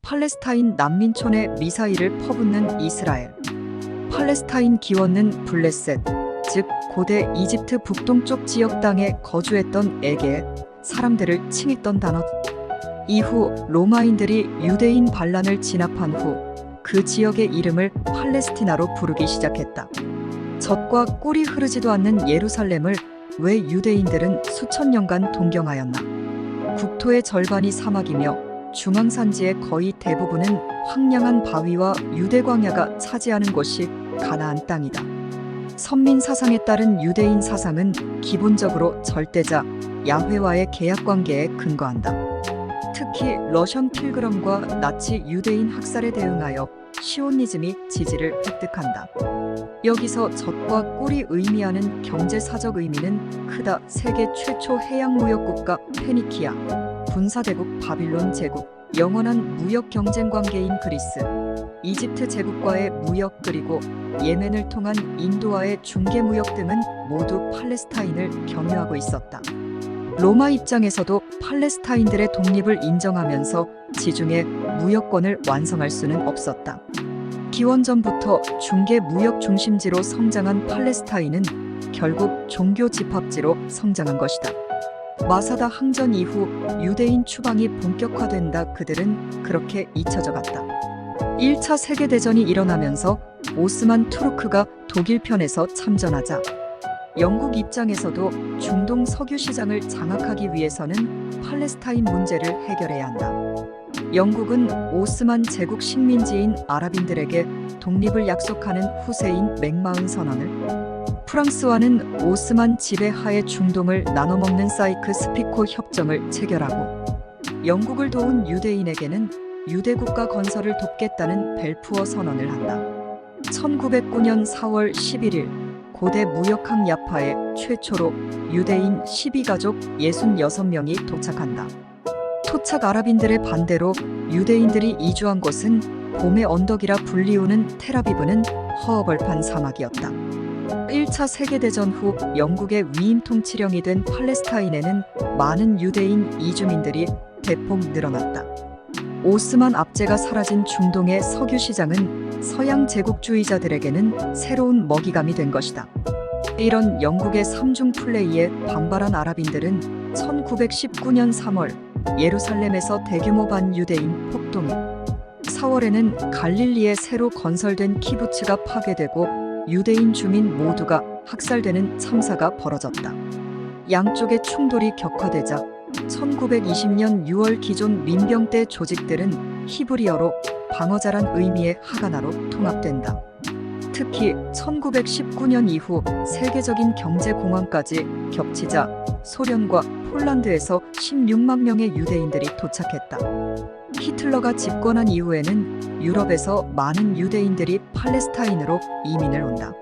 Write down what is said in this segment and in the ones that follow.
팔레스타인 난민촌에 미사일을 퍼붓는 이스라엘. 팔레스타인 기원은 블레셋, 즉 고대 이집트 북동쪽 지역 땅에 거주했던 에게 사람들을 칭했던 단어. 이후 로마인들이 유대인 반란을 진압한 후 그 지역의 이름을 팔레스티나로 부르기 시작했다. 젖과 꿀이 흐르지도 않는 예루살렘을 왜 유대인들은 수천 년간 동경하였나? 국토의 절반이 사막이며 중앙산지의 거의 대부분은 황량한 바위와 유대 광야가 차지하는 곳이 가나안 땅이다. 선민 사상에 따른 유대인 사상은 기본적으로 절대자 야훼와의 계약 관계에 근거한다. 특히 러션 필그럼과 나치 유대인 학살에 대응하여 시오니즘이 지지를 획득한다. 여기서 젖과 꿀이 의미하는 경제사적 의미는 크다. 세계 최초 해양무역국가 페니키아, 군사대국 바빌론 제국, 영원한 무역 경쟁 관계인 그리스, 이집트 제국과의 무역 그리고 예멘을 통한 인도와의 중개무역 등은 모두 팔레스타인을 경유하고 있었다. 로마 입장에서도 팔레스타인들의 독립을 인정하면서 지중해 무역권을 완성할 수는 없었다. 기원전부터 중개 무역 중심지로 성장한 팔레스타인은 결국 종교 집합지로 성장한 것이다. 마사다 항전 이후 유대인 추방이 본격화된다. 그들은 그렇게 잊혀져 갔다. 1차 세계대전이 일어나면서 오스만 투르크가 독일 편에서 참전하자 영국 입장에서도 중동 석유 시장을 장악하기 위해서는 팔레스타인 문제를 해결해야 한다. 영국은 오스만 제국 식민지인 아랍인들에게 독립을 약속하는 후세인 맥마흔 선언을, 프랑스와는 오스만 지배하에 중동을 나눠먹는 사이크스-피코 협정을 체결하고, 영국을 도운 유대인에게는 유대국가 건설을 돕겠다는 벨푸어 선언을 한다. 1909년 4월 11일 고대 무역항 야파에 최초로 유대인 12가족 66명이 도착한다. 토착 아랍인들의 반대로 유대인들이 이주한 곳은 봄의 언덕이라 불리우는 텔아비브는 허허벌판 사막이었다. 1차 세계대전 후 영국의 위임 통치령이 된 팔레스타인에는 많은 유대인 이주민들이 대폭 늘어났다. 오스만 압제가 사라진 중동의 석유 시장은 서양 제국주의자들에게는 새로운 먹이감이 된 것이다. 이런 영국의 삼중 플레이에 반발한 아랍인들은 1919년 3월 예루살렘에서 대규모 반유대인 폭동이, 4월에는 갈릴리에 새로 건설된 키부츠가 파괴되고 유대인 주민 모두가 학살되는 참사가 벌어졌다. 양쪽의 충돌이 격화되자 1920년 6월 기존 민병대 조직들은 히브리어로 방어자란 의미의 하가나로 통합된다. 특히 1919년 이후 세계적인 경제공황까지 겹치자 소련과 폴란드에서 16만 명의 유대인들이 도착했다. 히틀러가 집권한 이후에는 유럽에서 많은 유대인들이 팔레스타인으로 이민을 온다.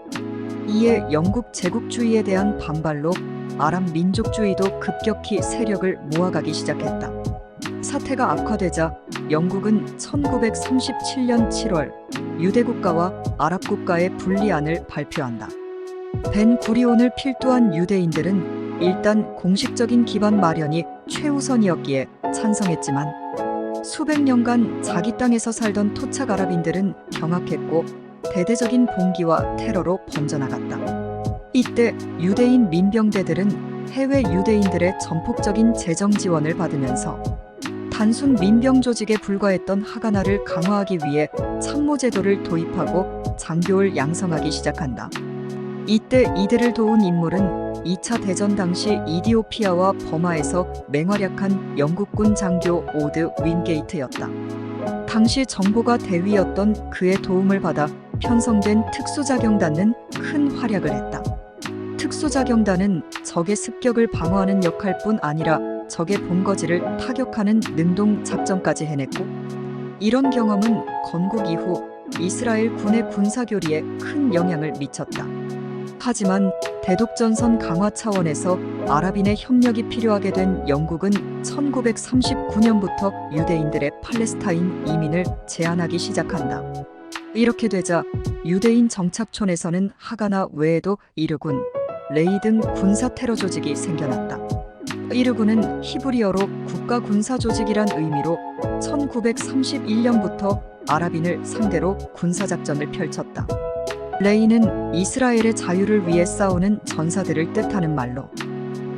이에 영국 제국주의에 대한 반발로 아랍 민족주의도 급격히 세력을 모아가기 시작했다. 사태가 악화되자 영국은 1937년 7월 유대국가와 아랍국가의 분리안을 발표한다. 벤 구리온을 필두한 유대인들은 일단 공식적인 기반 마련이 최우선이었기에 찬성했지만 수백 년간 자기 땅에서 살던 토착 아랍인들은 경악했고 대대적인 봉기와 테러로 번져나갔다. 이때 유대인 민병대들은 해외 유대인들의 전폭적인 재정 지원을 받으면서 단순 민병 조직에 불과했던 하가나를 강화하기 위해 참모제도를 도입하고 장교를 양성하기 시작한다. 이때 이들을 도운 인물은 2차 대전 당시 이디오피아와 버마에서 맹활약한 영국군 장교 오드 윈게이트였다. 당시 정보가 대위였던 그의 도움을 받아 편성된 특수자경단은 큰 활약을 했다. 특수자경단은 적의 습격을 방어하는 역할뿐 아니라 적의 본거지를 타격하는 능동 작전까지 해냈고, 이런 경험은 건국 이후 이스라엘 군의 군사교리에 큰 영향을 미쳤다. 하지만 대독전선 강화 차원에서 아랍인의 협력이 필요하게 된 영국은 1939년부터 유대인들의 팔레스타인 이민을 제한하기 시작한다. 이렇게 되자 유대인 정착촌에서는 하가나 외에도 이르군, 레이 등 군사 테러 조직이 생겨났다. 이르구는 히브리어로 국가 군사 조직이란 의미로 1931년부터 아랍인을 상대로 군사작전을 펼쳤다. 레이는 이스라엘의 자유를 위해 싸우는 전사들을 뜻하는 말로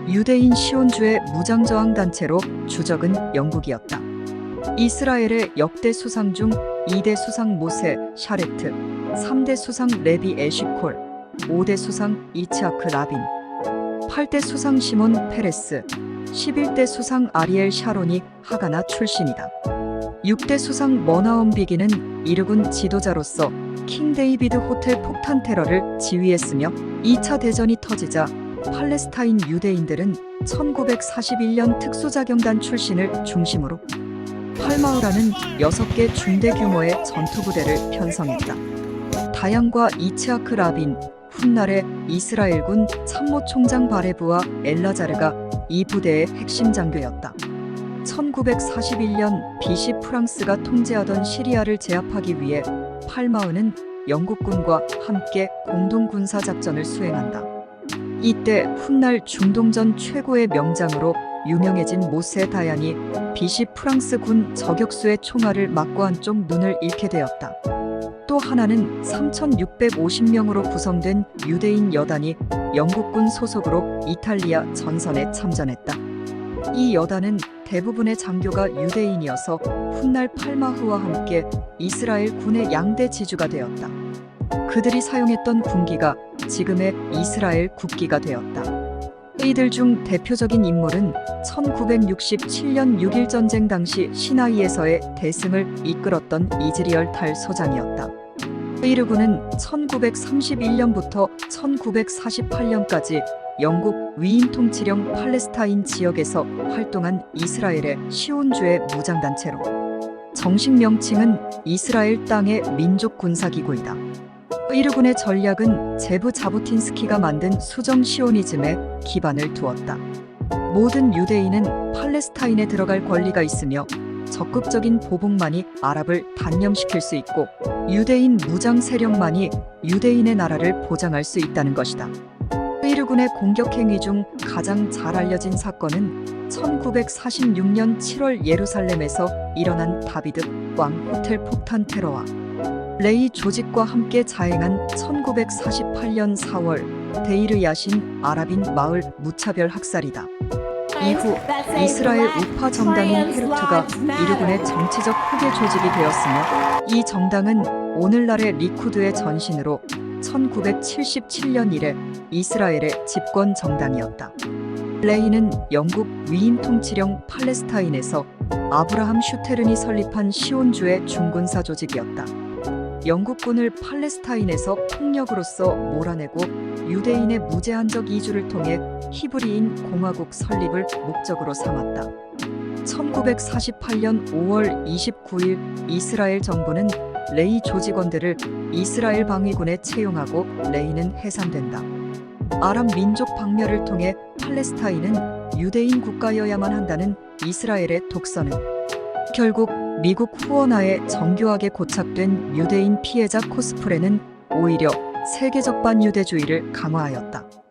유대인 시온주의 무장저항 단체로 주적은 영국이었다. 이스라엘의 역대 수상 중 2대 수상 모세 샤레트, 3대 수상 레비 에시콜, 5대 수상 이츠하크 라빈, 8대 수상 시몬 페레스, 11대 수상 아리엘 샤론이 하가나 출신이다. 6대 수상 머나엄 비기는 이르군 지도자로서 킹 데이비드 호텔 폭탄 테러를 지휘했으며 2차 대전이 터지자 팔레스타인 유대인들은 1941년 특수자경단 출신을 중심으로 팔마우라는 6개 중대 규모의 전투부대를 편성했다. 다양과 이츠하크 라빈, 훗날의 이스라엘군 참모총장 바레브와 엘라자르가 이 부대의 핵심 장교였다. 1941년 비시 프랑스가 통제하던 시리아를 제압하기 위해 팔마우는 영국군과 함께 공동 군사작전을 수행한다. 이때 훗날 중동전 최고의 명장으로 유명해진 모세 다얀이 비시 프랑스 군 저격수의 총알을 맞고 한쪽 눈을 잃게 되었다. 또 하나는 3,650명으로 구성된 유대인 여단이 영국군 소속으로 이탈리아 전선에 참전했다. 이 여단은 대부분의 장교가 유대인이어서 훗날 팔마후와 함께 이스라엘 군의 양대 지주가 되었다. 그들이 사용했던 군기가 지금의 이스라엘 국기가 되었다. 이들 중 대표적인 인물은 1967년 6.1 전쟁 당시 시나이에서의 대승을 이끌었던 이즈리얼 탈 소장이었다. 이르군은 1931년부터 1948년까지 영국 위인 통치령 팔레스타인 지역에서 활동한 이스라엘의 시온주의 무장단체로 정식 명칭은 이스라엘 땅의 민족군사기구이다. 이르군의 전략은 제브 자부틴스키가 만든 수정 시오니즘에 기반을 두었다. 모든 유대인은 팔레스타인에 들어갈 권리가 있으며 적극적인 보복만이 아랍을 단념시킬 수 있고 유대인 무장 세력만이 유대인의 나라를 보장할 수 있다는 것이다. 이르군의 공격 행위 중 가장 잘 알려진 사건은 1946년 7월 예루살렘에서 일어난 다비드 왕 호텔 폭탄 테러와 레이 조직과 함께 자행한 1948년 4월 데이르 야신 아랍인 마을 무차별 학살이다. 이후 이스라엘 우파 정당인 헤르트가 이르군의 정치적 후계 조직이 되었으며 이 정당은 오늘날의 리쿠드의 전신으로 1977년 이래 이스라엘의 집권 정당이었다. 레이는 영국 위인 통치령 팔레스타인에서 아브라함 슈테른이 설립한 시온주의 중군사 조직이었다. 영국군을 팔레스타인에서 폭력으로서 몰아내고 유대인의 무제한적 이주를 통해 히브리인 공화국 설립을 목적으로 삼았다. 1948년 5월 29일 이스라엘 정부는 레이 조직원들을 이스라엘 방위군에 채용하고 레이는 해산된다. 아랍 민족 박멸을 통해 팔레스타인은 유대인 국가여야만 한다는 이스라엘의 독선은 결국 미국 후원하에 정교하게 고착된 유대인 피해자 코스프레는 오히려 세계적 반유대주의를 강화하였다.